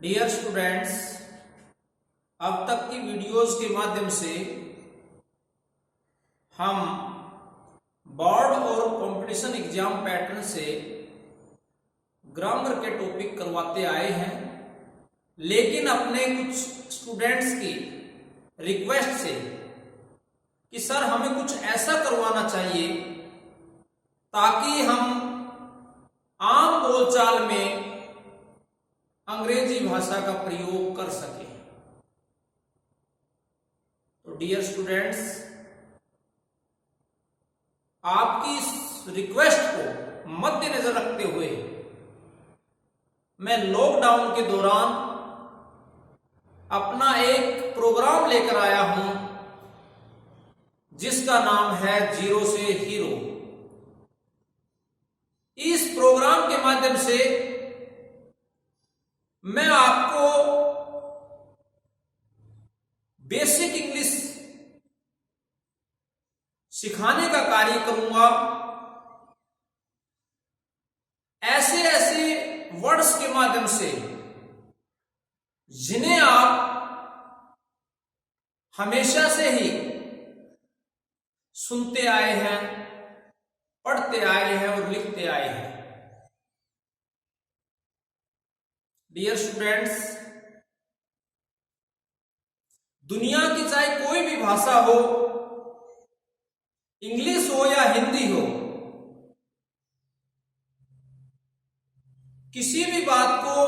Dear students, अब तक की वीडियोस के माध्यम से हम बोर्ड और कंपटीशन एग्जाम पैटर्न से ग्रामर के टॉपिक करवाते आए हैं, लेकिन अपने कुछ स्टूडेंट्स की रिक्वेस्ट से कि सर हमें कुछ ऐसा करवाना चाहिए ताकि हम आम बोलचाल में अंग्रेजी भाषा का प्रयोग कर सकें। तो डियर स्टूडेंट्स, आपकी इस रिक्वेस्ट को मद्देनजर रखते हुए मैं लॉकडाउन के दौरान अपना एक प्रोग्राम लेकर आया हूं जिसका नाम है जीरो से हीरो। इस प्रोग्राम के माध्यम से मैं आपको बेसिक इंग्लिश सिखाने का कार्य करूंगा। ऐसे ऐसे वर्ड्स के माध्यम से जिन्हें आप हमेशा से ही सुनते आए हैं, पढ़ते आए हैं और लिखते आए हैं। डियर स्टूडेंट्स, दुनिया की चाहे कोई भी भाषा हो, इंग्लिश हो या हिंदी हो, किसी भी बात को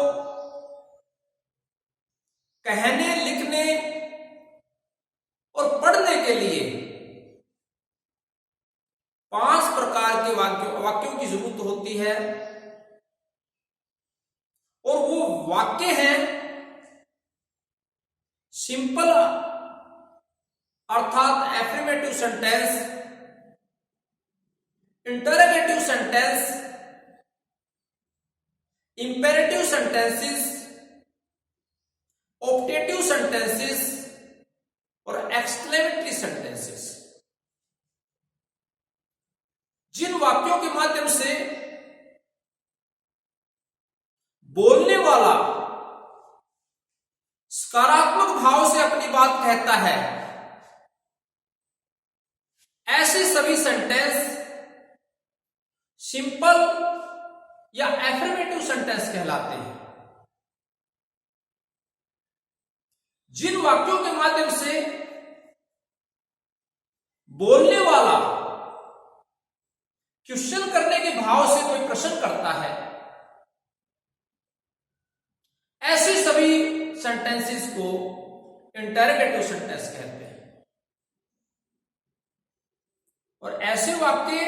कहने, लिखने और पढ़ने के लिए 5 प्रकार के वाक्यों की जरूरत होती है। और वो वाक्य हैं सिंपल अर्थात affirmative sentence, interrogative sentence, imperative sentences, optative sentences और एक्सक्लेमेटरी सेंटेंसेस। जिन वाक्यों के माध्यम से बोलने वाला सकारात्मक भाव से अपनी बात कहता है, ऐसे सभी सेंटेंस सिंपल या एफर्मेटिव सेंटेंस कहलाते हैं। जिन वाक्यों के माध्यम से बोलने वाला क्वेश्चन करने के भाव से कोई प्रश्न करता है, ऐसे सभी सेंटेंसेस को इंटरोगेटिव सेंटेंस कहते हैं। और ऐसे वाक्य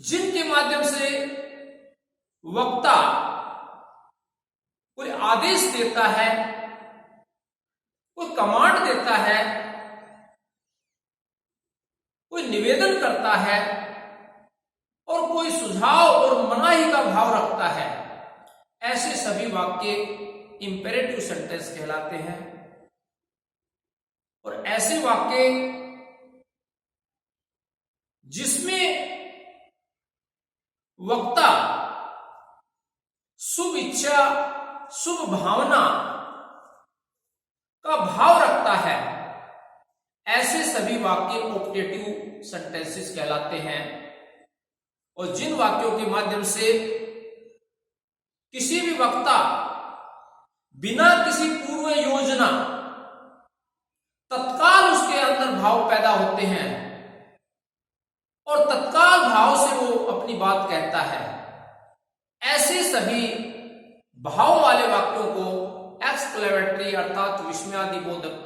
जिनके माध्यम से वक्ता कोई आदेश देता है, कोई कमांड देता है, कोई निवेदन करता है और कोई सुझाव और मनाही का भाव रखता है, ऐसे सभी वाक्य इंपेरेटिव सेंटेंस कहलाते हैं। और ऐसे वाक्य जिसमें वक्ता शुभ इच्छा, शुभ भावना का भाव रखता है, ऐसे सभी वाक्य ऑप्टेटिव सेंटेंसेस कहलाते हैं। और जिन वाक्यों के माध्यम से किसी भी वक्ता बिना किसी पूर्व योजना तत्काल उसके अंदर भाव पैदा होते हैं और तत्काल भाव से वो अपनी बात कहता है, ऐसे सभी भाव वाले वाक्यों को एक्सक्लेमेटरी अर्थात विस्मयादिबोधक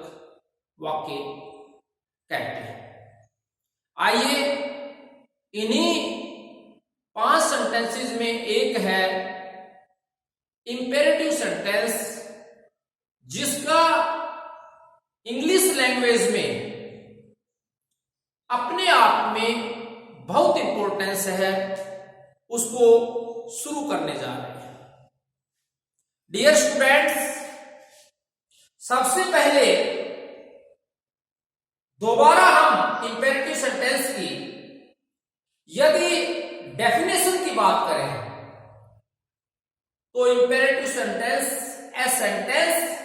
वाक्य कहते हैं। आइए इन्हीं 5 सेंटेंसेस में एक है इंपेरेटिव सेंटेंस, जिसका इंग्लिश लैंग्वेज में अपने आप में बहुत इंपॉर्टेंस है। उसको शुरू करने जा रहे हैं। डियर स्टूडेंट्स, सबसे पहले दोबारा हम इंपेरेटिव सेंटेंस की यदि डेफिनेशन की बात करें तो imperative sentence a sentence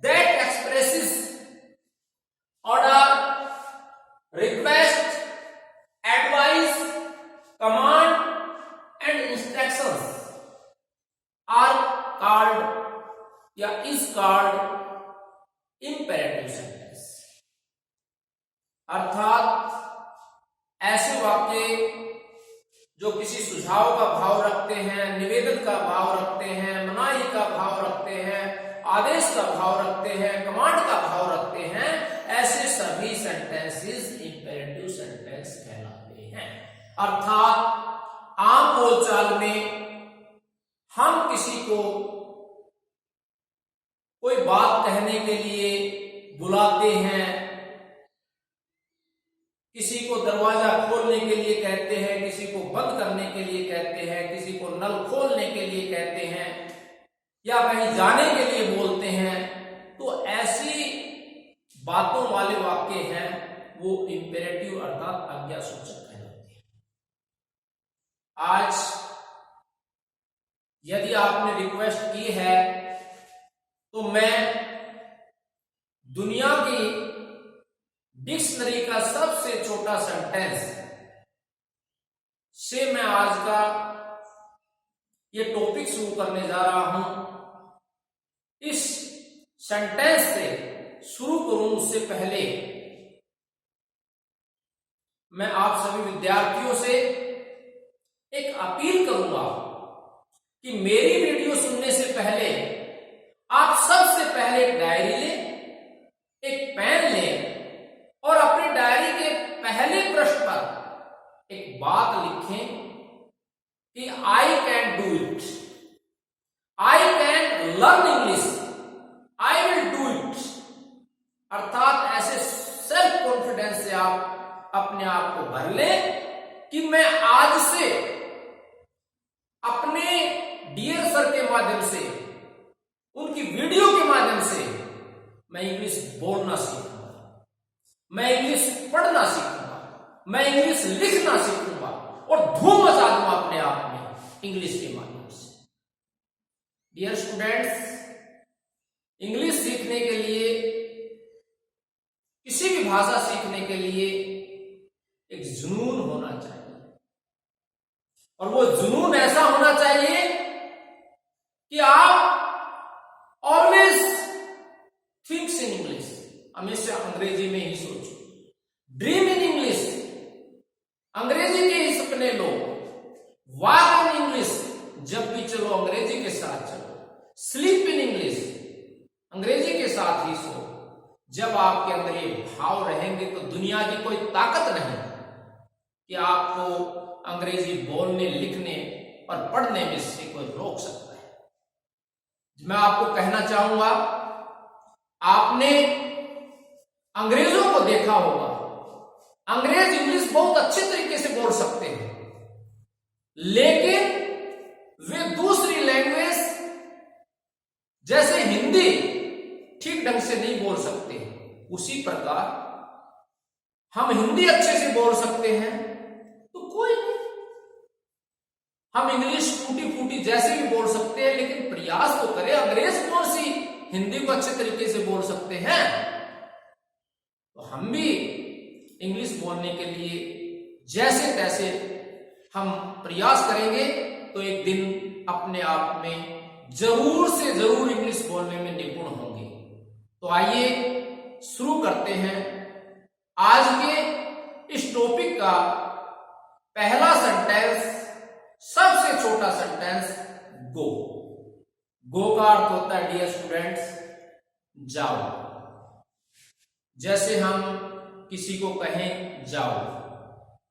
that expresses order, request, advice, command and instructions are called या इज कॉल्ड इंपेरेटिव सेंटेंस। अर्थात ऐसे वाक्य जो किसी सुझाव का भाव रखते हैं, निवेदन का भाव रखते हैं, मनाही का भाव रखते हैं, आदेश का भाव रखते हैं, कमांड का भाव रखते हैं, ऐसे सभी सेंटेंसेस इंपेरेटिव सेंटेंस कहलाते हैं। अर्थात आम बोलचाल में हम किसी को कोई बात कहने के लिए बुलाते हैं, किसी को दरवाजा खोलने के लिए कहते हैं, किसी को बंद करने के लिए कहते हैं, किसी को नल खोलने के लिए कहते हैं या कहीं जाने के लिए बोलते हैं, तो ऐसी बातों वाले वाक्य हैं वो इंपेरेटिव अर्थात आज्ञासूचक कहलाते हैं। आज यदि आपने रिक्वेस्ट की है तो मैं दुनिया की डिक्शनरी का सबसे छोटा सेंटेंस से मैं आज का ये टॉपिक शुरू करने जा रहा हूं। इस सेंटेंस से शुरू करूं उससे पहले मैं आप सभी विद्यार्थियों से एक अपील करूंगा कि मेरी वीडियो सुनने से पहले आप सबसे पहले एक डायरी लें, एक पेन लें और अपनी डायरी के पहले पृष्ठ पर एक बात लिखें कि I can do it, I can learn English, I will do it. अर्थात ऐसे सेल्फ कॉन्फिडेंस से आप अपने आप को भर लें कि मैं आज से अपने डियर सर के माध्यम से, उनकी वीडियो के माध्यम से मैं इंग्लिश बोलना सीखूंगा, मैं इंग्लिश पढ़ना सीखूंगा, मैं इंग्लिश लिखना सीखूंगा और धूम मचा दूंगा अपने आप में इंग्लिश के माध्यम से। डियर स्टूडेंट्स, इंग्लिश सीखने के लिए, किसी भी भाषा सीखने के लिए एक जुनून होना चाहिए और वो जुनून ऐसा होना चाहिए कि आप ऑलवेज थिंक्स इन इंग्लिश, हमेशा अंग्रेजी में ही सोचो। ड्रीम इन इंग्लिश, अंग्रेजी के ही सपने लो। वॉक इन इंग्लिश, जब भी चलो अंग्रेजी के साथ चलो। स्लीप इन इंग्लिश, अंग्रेजी के साथ ही सो। जब आपके अंदर ये भाव रहेंगे तो दुनिया की कोई ताकत नहीं कि आपको अंग्रेजी बोलने, लिखने और पढ़ने में से कोई रोक सकता है। मैं आपको कहना चाहूंगा, आपने अंग्रेजों को देखा होगा, अंग्रेज इंग्लिश बहुत अच्छे तरीके से बोल सकते हैं, लेकिन वे दूसरी लैंग्वेज जैसे हिंदी ठीक ढंग से नहीं बोल सकते। उसी प्रकार हम हिंदी अच्छे से बोल सकते हैं तो कोई नहीं, हम इंग्लिश टूटी फूटी जैसे भी बोल सकते हैं, लेकिन प्रयास तो करें। अंग्रेज कौन सी हिंदी को अच्छे तरीके से बोल सकते हैं, तो हम भी इंग्लिश बोलने के लिए जैसे तैसे हम प्रयास करेंगे तो एक दिन अपने आप में जरूर से जरूर इंग्लिश बोलने में निपुण होंगे। तो आइए शुरू करते हैं आज के इस टॉपिक का पहला सेंटेंस, सबसे छोटा सेंटेंस, गो। गो का अर्थ होता है डियर स्टूडेंट्स जाओ। जैसे हम किसी को कहें जाओ।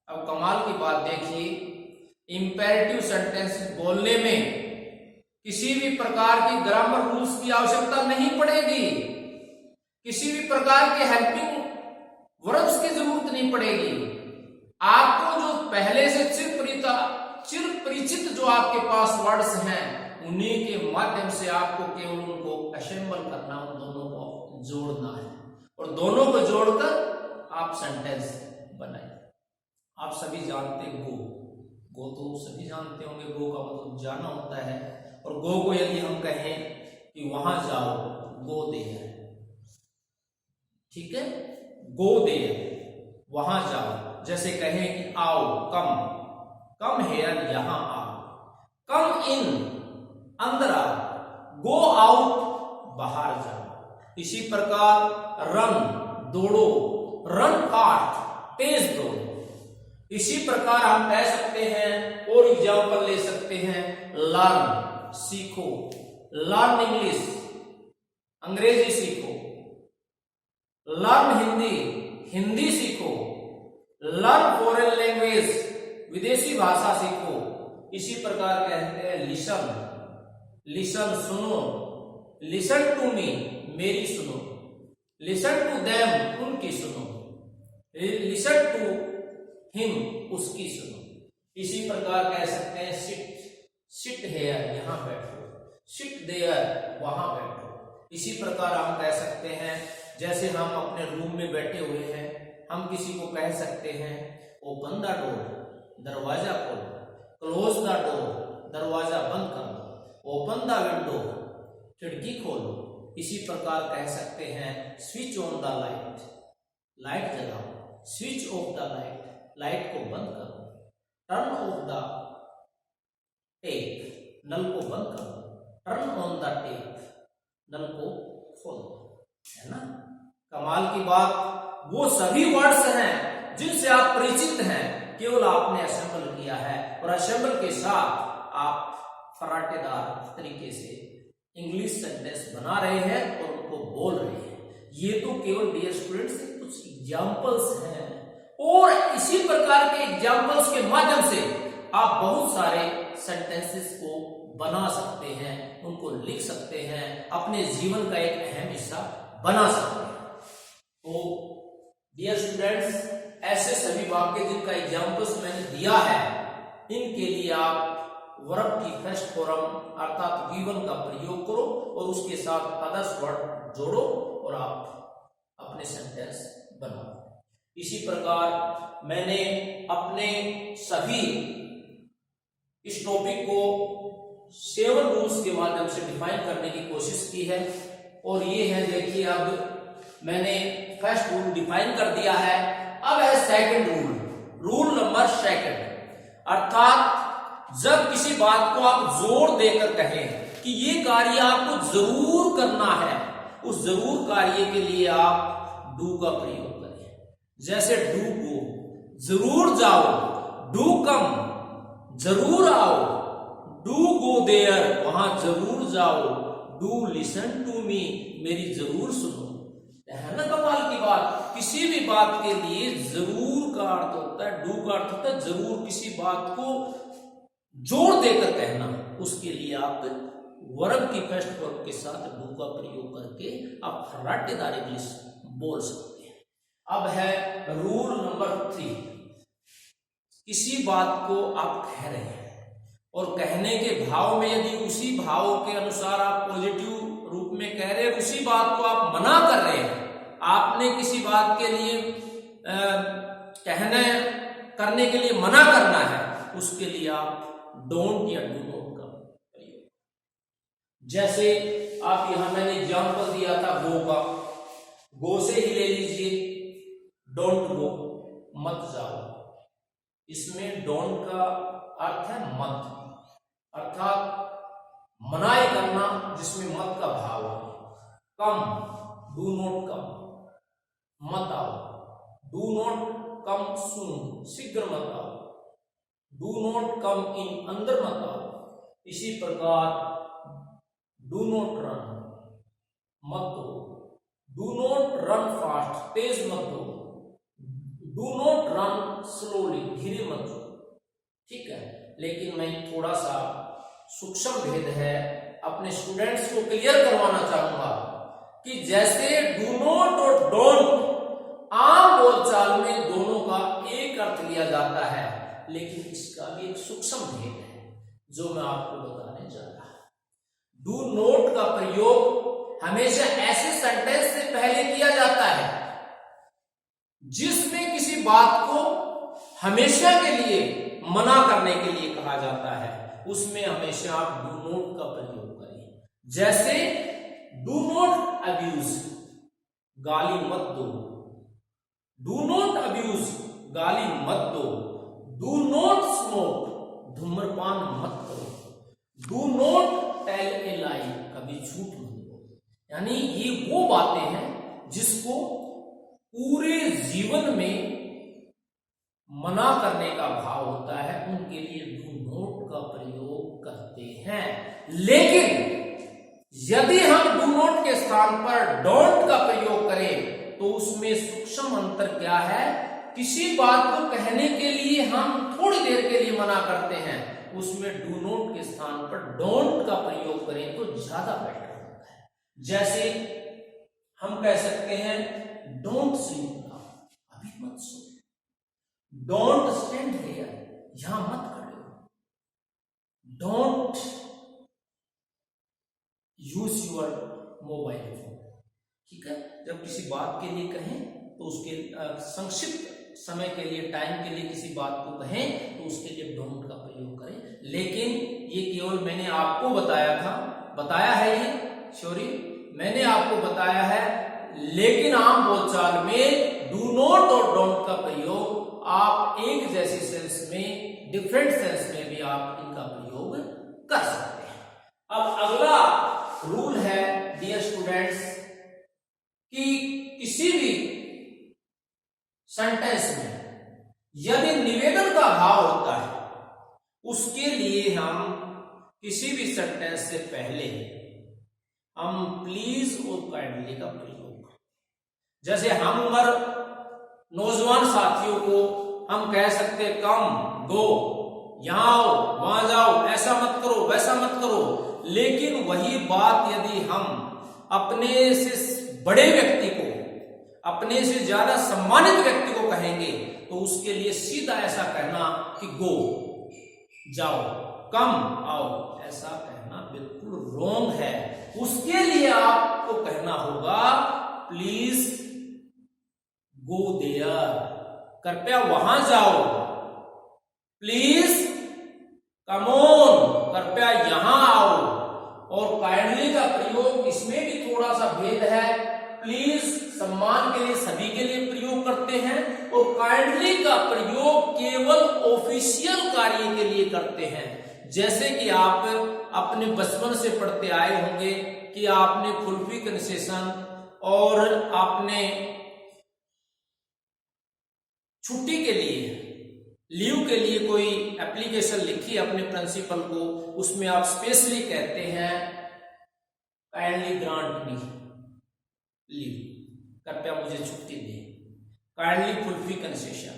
अब कमाल की बात देखिए, इंपेरेटिव सेंटेंस बोलने में किसी भी प्रकार की ग्रामर रूल्स की आवश्यकता नहीं पड़ेगी, किसी भी प्रकार के हेल्पिंग वर्ब्स की जरूरत नहीं पड़ेगी। आपको जो पहले से चिर परिचित जो आपके पास वर्ड्स हैं, उन्हीं के माध्यम से आपको केवल उनको असेंबल करना, उन दोनों को जोड़ना है और दोनों को जोड़कर आप सेंटेंस बनाए। आप सभी जानते गो, गो तो सभी जानते होंगे, गो का मतलब जाना होता है। और गो को यदि हम कहें कि वहां जाओ, गो देयर, ठीक है, गो देयर, वहां जाओ। जैसे कहें कि आओ, कम, कम हेयर, यहां आओ, कम इन, अंदर आओ, गो आउट, बाहर जाओ। इसी प्रकार रन, दौड़ो, रन फास्ट, तेज दौड़ो। इसी प्रकार हम कह सकते हैं और एग्जाम्पल ले सकते हैं, लर्न, सीखो, लर्न इंग्लिश, अंग्रेजी सीखो, लर्न हिंदी, हिंदी सीखो, लर्न फॉरेन लैंग्वेज, विदेशी भाषा सीखो। इसी प्रकार कहते हैं लिसन, लिसन सुनो, लिसन टू मी, मेरी सुनो, लिसन टू देम, उनकी सुनो, लिसन टू हिम, उसकी सुनो। इसी प्रकार कह सकते हैं सिट, सिट हेयर, यहां बैठो, सिट देयर, वहां बैठो। इसी प्रकार हम कह सकते हैं, जैसे हम अपने रूम में बैठे हुए हैं, हम किसी को कह सकते हैं ओपन द डोर, दरवाजा खोलो, क्लोज द डोर, दरवाजा बंद कर दो, ओपन द विंडो, खिड़की खोलो। इसी प्रकार कह सकते हैं switch on the light, light जलाओ, switch off the light, light को बंद करो, टर्न ऑफ द टेप, नल को बंद करो, टर्न ऑन द टेप, नल को खोलो। है ना, कमाल की बात। वो सभी वर्ड्स हैं जिनसे आप परिचित हैं, केवल आपने असेंबल किया है और असेंबल के साथ आप फराटेदार तरीके से इंग्लिश सेंटेंस बना रहे हैं और उनको बोल रहे हैं। ये तो केवल डियर स्टूडेंट्स कुछ एग्जाम्पल्स हैं और इसी प्रकार के एग्जाम्पल्स के माध्यम से आप बहुत सारे सेंटेंसेस को बना सकते हैं, उनको लिख सकते हैं, अपने जीवन का एक अहम हिस्सा बना सकते हैं। तो डियर स्टूडेंट्स, ऐसे सभी वाक्य जिनका एग्जाम्पल्स मैंने दिया है, इनके लिए आप वर्ब की फर्स्ट फॉर्म अर्थात गिवन का प्रयोग करो और उसके साथ अदर्स वर्ड जोड़ो और आप अपने सेंटेंस बनाओ। इसी प्रकार मैंने अपने सभी इस टॉपिक को 7 रूल्स के माध्यम से डिफाइन करने की कोशिश की है और ये है, देखिए, अब मैंने फर्स्ट रूल डिफाइन कर दिया है। अब है second rule, rule number second, अर्थात जब किसी बात को आप जोर देकर कहें कि ये कार्य आपको जरूर करना है, उस जरूर कार्य के लिए आप डू का प्रयोग करें। जैसे डू गो, जरूर जाओ, डू कम, जरूर आओ, डू गो देयर, वहां जरूर जाओ, डू लिसन टू मी, मेरी जरूर सुनो। है ना कमाल की बात। किसी भी बात के लिए जरूर का अर्थ होता है, डू का अर्थ होता है जरूर, किसी बात को जोर देकर कहना, उसके लिए आप वर्ब की फर्स्ट फॉर्म के साथ डू का प्रयोग करके आप फराटेदार इंग्लिश बोल सकते हैं। अब है रूल नंबर 3, किसी बात को आप कह रहे हैं और कहने के भाव में यदि उसी भाव के अनुसार आप पॉजिटिव रूप में कह रहे हैं, उसी बात को आप मना कर रहे हैं, आपने किसी बात के लिए कहने करने के लिए मना करना है, उसके लिए आप डोंट या डू नॉट का प्रयोग। जैसे आप यहां मैंने एग्जाम्पल दिया था गो का, गो से ही ले लीजिए, डोंट गो, मत जाओ। इसमें डोंट का अर्थ है मत, अर्थात मनाई करना जिसमें मत का भाव है। कम, डू नॉट कम, मत आओ, डू नॉट कम सून, शीघ्र मत आओ, डू नॉट कम इन, अंदर मत आओ। इसी प्रकार डू नॉट रन, मत दो, डू नॉट रन फास्ट, तेज मत दो, डू नॉट रन स्लोली, धीरे मत दो। ठीक है, लेकिन मैं थोड़ा सा सूक्ष्म भेद है अपने स्टूडेंट्स को क्लियर करवाना चाहूंगा कि जैसे डू नॉट और डोंट आम बोलचाल में दोनों का एक अर्थ लिया जाता है, लेकिन इसका भी एक सूक्ष्म भेद है जो मैं आपको बताने जा रहा हूं। डू नॉट का प्रयोग हमेशा ऐसे सेंटेंस से पहले किया जाता है जिसमें किसी बात को हमेशा के लिए मना करने के लिए कहा जाता है, उसमें हमेशा आप डू नॉट का प्रयोग करें। जैसे डू नॉट अब्यूज, गाली मत दो। डू नॉट अब्यूज, गाली मत दो। डू नॉट स्मोक, धूम्रपान मत करो। डू नॉट टेल ए लाई, कभी झूठ मत बोलो। यानी ये वो बातें हैं जिसको पूरे जीवन में मना करने का भाव होता है, उनके लिए डू नॉट का प्रयोग करते हैं। लेकिन यदि हम डू नॉट के स्थान पर डोंट का प्रयोग करें तो उसमें सूक्ष्म अंतर क्या है? किसी बात को कहने के लिए हम थोड़ी देर के लिए मना करते हैं, उसमें डू नॉट के स्थान पर डोंट का प्रयोग करें तो ज्यादा बेटर होता है। जैसे हम कह सकते हैं डोंट स्लीप नाउ, अभी मत सो। डोंट स्टैंड हियर, यहां मत खड़े हो। Don't use your mobile phone. ठीक है, जब किसी बात के लिए कहें तो उसके संक्षिप्त समय के लिए, टाइम के लिए किसी बात को कहें तो उसके लिए डोंट का प्रयोग करें। लेकिन ये केवल मैंने आपको बताया है ये सॉरी मैंने आपको बताया है, लेकिन आम बोलचाल में डू नॉट और डोंट का प्रयोग आप एक जैसी सेंस में, डिफरेंट सेंस में भी आप इनका प्रयोग कर सकते हैं। अब अगला रूल है डियर स्टूडेंट्स कि किसी भी सेंटेंस में यदि निवेदन का भाव होता है, उसके लिए हम किसी भी सेंटेंस से पहले हम प्लीज और काइंडली का प्रयोग, जैसे हम उम्र नौजवान साथियों को हम कह सकते कम, गो, यहां आओ, वहां जाओ, ऐसा मत करो, वैसा मत करो। लेकिन वही बात यदि हम अपने से बड़े व्यक्ति को, अपने से ज्यादा सम्मानित व्यक्ति को कहेंगे तो उसके लिए सीधा ऐसा कहना कि गो, जाओ, कम, आओ, ऐसा कहना बिल्कुल रॉन्ग है। उसके लिए आपको कहना होगा प्लीज गो देयर, कृपया वहां जाओ। प्लीज कम ऑन, कृपया यहां आओ। और काइंडली का प्रयोग, इसमें भी थोड़ा सा भेद है। प्लीज सम्मान के लिए, सभी के लिए प्रयोग करते हैं, और काइंडली का प्रयोग केवल ऑफिशियल कार्य के लिए करते हैं। जैसे कि आप अपने बचपन से पढ़ते आए होंगे कि आपने कुल्फी कंसेशन और आपने छुट्टी के लिए, लीव के लिए कोई एप्लीकेशन लिखी अपने प्रिंसिपल को, उसमें आप स्पेशली कहते हैं काइंडली ग्रांट मी लीव, कृपया मुझे छुट्टी दे। काइंडली कुल्फी कंसेशन,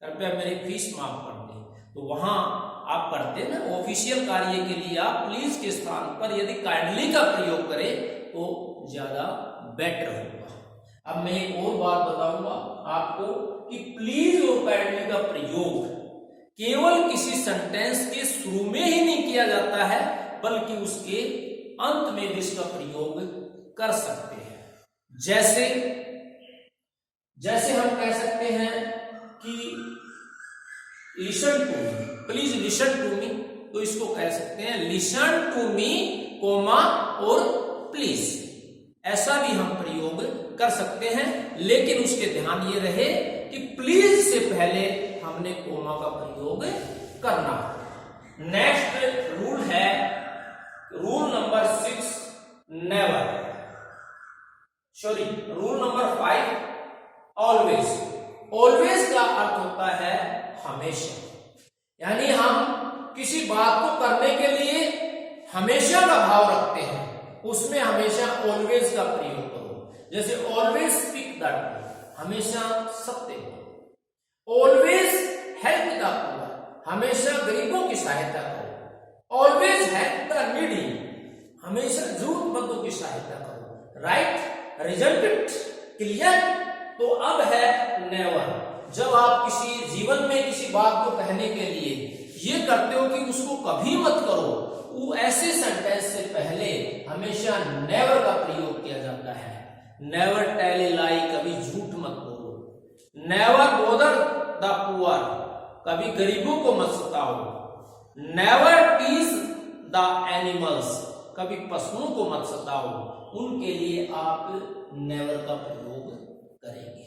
कृपया मेरी फीस माफ कर दे। तो वहां आप करते ना ऑफिशियल कार्य के लिए, आप प्लीज के स्थान पर यदि काइंडली का प्रयोग करें तो ज्यादा बेटर होगा। अब मैं एक और बात बताऊंगा आपको कि प्लीज और काइंडली का प्रयोग केवल किसी सेंटेंस के शुरू में ही नहीं किया जाता है, बल्कि उसके अंत में भी इसका प्रयोग कर सकते हैं। जैसे हम कह सकते हैं कि listen to me, please listen to me, तो इसको कह सकते हैं लिसन टू मी कोमा और प्लीज, ऐसा भी हम प्रयोग कर सकते हैं। लेकिन उसके ध्यान ये रहे कि प्लीज से पहले हमने कोमा का प्रयोग करना। नेक्स्ट रूल है rule number 6, never, sorry rule number 5, always. Always का अर्थ होता है हमेशा, यानी हम किसी बात को करने के लिए हमेशा का भाव रखते हैं, उसमें हमेशा ऑलवेज का प्रयोग करो। जैसे ऑलवेज स्पीक द ट्रूथ, हमेशा सत्य बोलो। ऑलवेज हेल्प द पुअर, हमेशा गरीबों की सहायता करो। ऑलवेज हेल्प द नीडी, हमेशा जरूरतमंदों की सहायता करो। Right, result it, clear. तो अब है नेवर, जब आप किसी जीवन में किसी बात को कहने के लिए ये करते हो कि उसको कभी मत करो, वो ऐसे सेंटेंस से पहले हमेशा नेवर का प्रयोग किया जाता है। नेवर टेल ए लाई, कभी झूठ मत बोलो। नेवर बॉदर द पुअर, कभी गरीबों को मत सताओ। नेवर टीज द एनिमल्स, कभी पशुओं को मत सताओ, उनके लिए आप नेवर का प्रयोग करेंगे।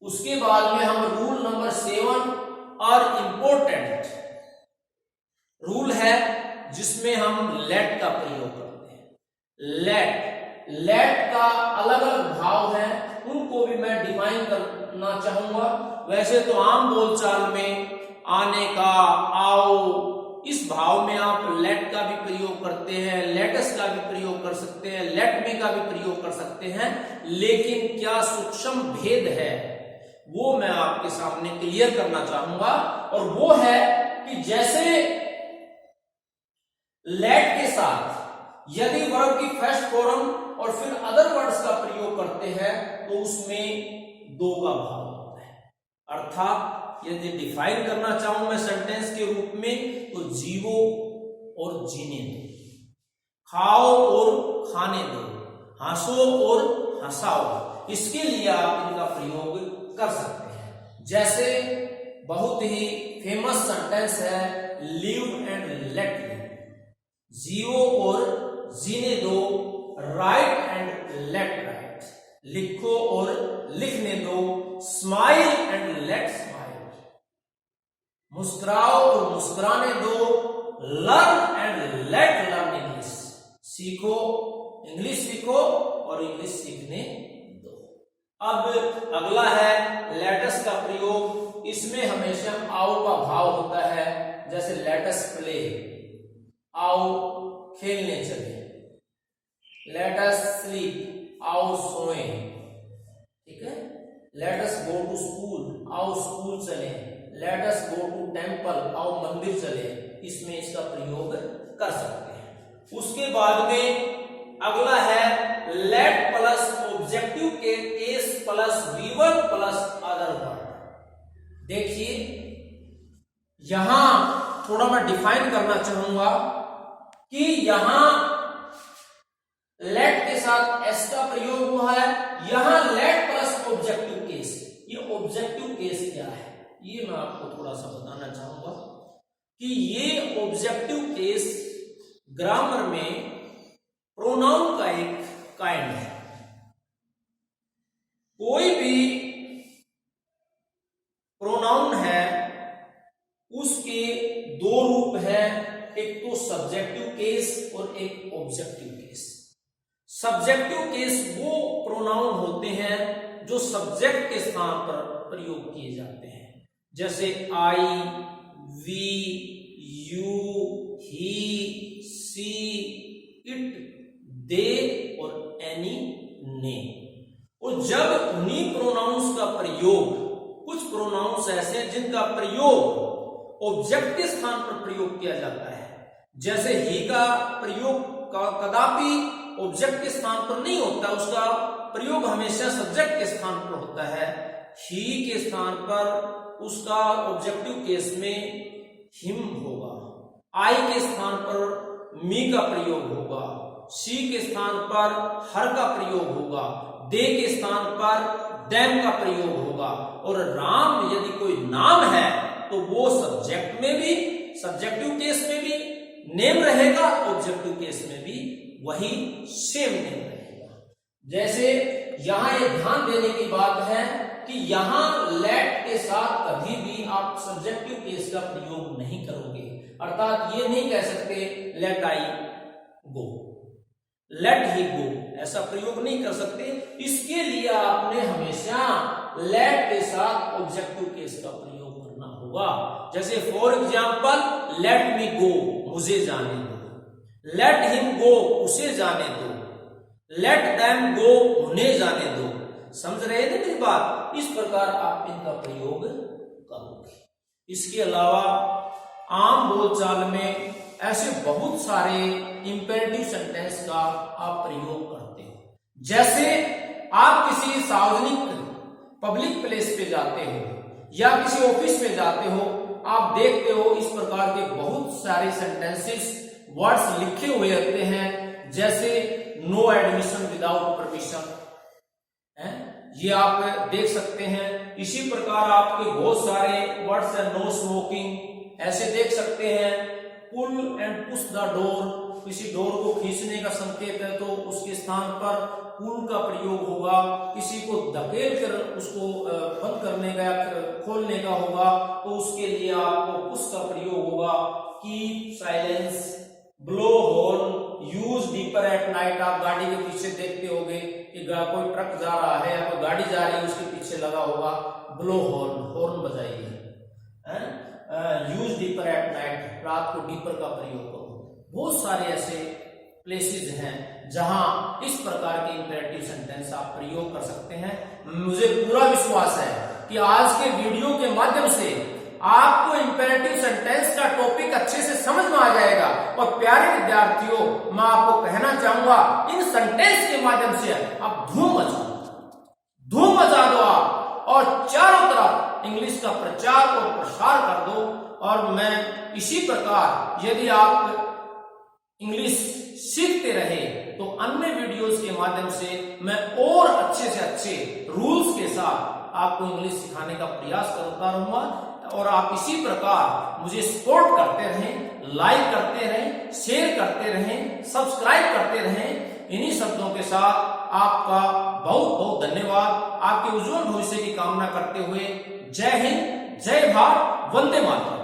उसके बाद में हम रूल नंबर 7 और इंपॉर्टेंट रूल है जिसमें हम लेट का प्रयोग करते हैं। लेट का अलग अलग भाव है, उनको भी मैं डिफाइन करना चाहूंगा। वैसे तो आम बोलचाल में आने का, आओ, इस भाव में आप लेट का भी प्रयोग करते हैं, लेटस का भी प्रयोग कर सकते हैं, लेट मी का भी प्रयोग कर सकते हैं, लेकिन क्या सूक्ष्म भेद है वो मैं आपके सामने क्लियर करना चाहूंगा। और वो है कि जैसे लेट के साथ यदि वर्ब की फर्स्ट फॉर्म और फिर अदर वर्ड्स का प्रयोग करते हैं तो उसमें दो का भाव होता है। अर्थात यदि डिफाइन करना चाहूं मैं सेंटेंस के रूप में तो जीवो और जीने दो, खाओ और खाने दो, हंसो और हंसाओ, इसके लिए आप इनका प्रयोग कर सकते हैं। जैसे बहुत ही फेमस सेंटेंस है लिव एंड लेट लिव, जियो और जीने दो, राइट एंड लेट राइट, लिखो और लिखने दो, स्माइल एंड लेट स्माइल, मुस्कुराओ और मुस्कुराने दो, learn and let learn English, सीखो, इंग्लिश सीखो और इंग्लिश सीखने दो। अब अगला है लेटस का प्रयोग। इसमें हमेशा आओ का भाव होता है। जैसे लेटस प्ले, आओ खेलने चले, लेटस स्लीप, आओ सोए, ठीक है। लेटस गो टू स्कूल, आओ स्कूल चले, लेटस गो टू टेम्पल, आओ मंदिर चले, इसमें इसका प्रयोग कर सकते हैं। उसके बाद में अगला है late plus objective case plus V1 plus other word. देखिए यहां थोड़ा मैं डिफाइन करना चाहूंगा कि यहां लेट के साथ एस का प्रयोग हुआ है, यहां लेट प्लस ऑब्जेक्टिव केस। ये ऑब्जेक्टिव केस क्या है ये मैं आपको थोड़ा सा बताना चाहूंगा कि ये ऑब्जेक्टिव केस ग्रामर में प्रोनाउन का एक काइंड है। कोई भी प्रोनाउन है उसके दो रूप हैं, एक तो सब्जेक्टिव केस और एक ऑब्जेक्टिव केस। सब्जेक्टिव केस वो प्रोनाउन होते हैं जो सब्जेक्ट के स्थान पर प्रयोग किए जाते हैं। जैसे I, we, you, he, she, it, they और एनी, ने। और जब उन्हीं प्रोनाउंस का प्रयोग, कुछ प्रोनाउंस ऐसे हैं जिनका प्रयोग ऑब्जेक्ट के स्थान पर प्रयोग किया जाता है। जैसे ही का प्रयोग कदापि ऑब्जेक्ट के स्थान पर नहीं होता, उसका प्रयोग हमेशा सब्जेक्ट के स्थान पर होता है। ही के स्थान पर उसका ऑब्जेक्टिव केस में हिम होगा, आई के स्थान पर मी का प्रयोग होगा, शी के स्थान पर हर का प्रयोग होगा, दे के स्थान पर देम का प्रयोग होगा। और राम यदि कोई नाम है तो वो सब्जेक्ट में भी, सब्जेक्टिव केस में भी नेम रहेगा, ऑब्जेक्टिव केस में भी वही सेम नेम रहेगा। जैसे यहां ये ध्यान देने की बात है कि यहां लेट के साथ कभी भी आप सब्जेक्टिव केस का प्रयोग नहीं करोगे। अर्थात ये नहीं कह सकते लेट आई गो, लेट ही गो, ऐसा प्रयोग नहीं कर सकते। इसके लिए आपने हमेशा लेट के साथ ऑब्जेक्टिव केस का प्रयोग करना होगा। जैसे फॉर एग्जाम्पल लेट मी गो, मुझे जाने दो, लेट हिम गो, उसे जाने दो, लेट देम गो, उन्हें जाने दो। समझ रहे थे मेरी बात? इस प्रकार आप इनका प्रयोग करोगे। इसके अलावा आम बोलचाल में ऐसे बहुत सारे इंपेरेटिव सेंटेंस का आप प्रयोग करते हो। जैसे आप किसी सार्वजनिक पब्लिक प्लेस पे जाते हो या किसी ऑफिस में जाते हो, आप देखते हो इस प्रकार के बहुत सारे सेंटेंसेस, वर्ड्स लिखे हुए रहते हैं। जैसे नो एडमिशन विदाउट परमिशन, ये आप देख सकते हैं। इसी प्रकार आपके बहुत सारे वर्ड्स हैं, नो स्मोकिंग, ऐसे देख सकते हैं। Pull and push the door, किसी डोर को खींचने का संकेत है तो उसके स्थान पर पुल का प्रयोग होगा। किसी को धकेल कर उसको बंद करने का या खोलने का होगा तो उसके लिए आपको पुश का प्रयोग होगा। Keep silence, blow horn, use dipper at night. आप गाड़ी के पीछे देखते होंगे कि कोई ट्रक जा रहा है या कोई गाड़ी जा रही है, उसके पीछे लगा होगा ब्लो हॉर्न, हॉर्न बजाइए। यूज डीपर एट नाइट, रात को डीपर का प्रयोग करो। बहुत सारे ऐसे प्लेसेस हैं जहां इस प्रकार के इंपेरेटिव सेंटेंस आप प्रयोग कर सकते हैं। मुझे पूरा विश्वास है कि आज के वीडियो के माध्यम से आपको इंपेरेटिव सेंटेंस का टॉपिक अच्छे से समझ में आ जाएगा। और प्यारे विद्यार्थियों, मैं आपको कहना चाहूंगा इन सेंटेंस के माध्यम से आप धूम मचा दो आप, और चारों तरफ इंग्लिश का प्रचार और प्रसार कर दो। और मैं इसी प्रकार यदि आप इंग्लिश सीखते रहे तो अन्य वीडियोस के माध्यम से मैं और अच्छे से अच्छे रूल्स के साथ आपको इंग्लिश सिखाने का प्रयास करता रहूंगा। और आप इसी प्रकार मुझे सपोर्ट करते रहें, लाइक करते रहें, शेयर करते रहें, सब्सक्राइब करते रहें। इन्हीं शब्दों के साथ आपका बहुत बहुत धन्यवाद। आपके उज्जवल भविष्य की कामना करते हुए जय हिंद, जय भारत, वंदे मातरम।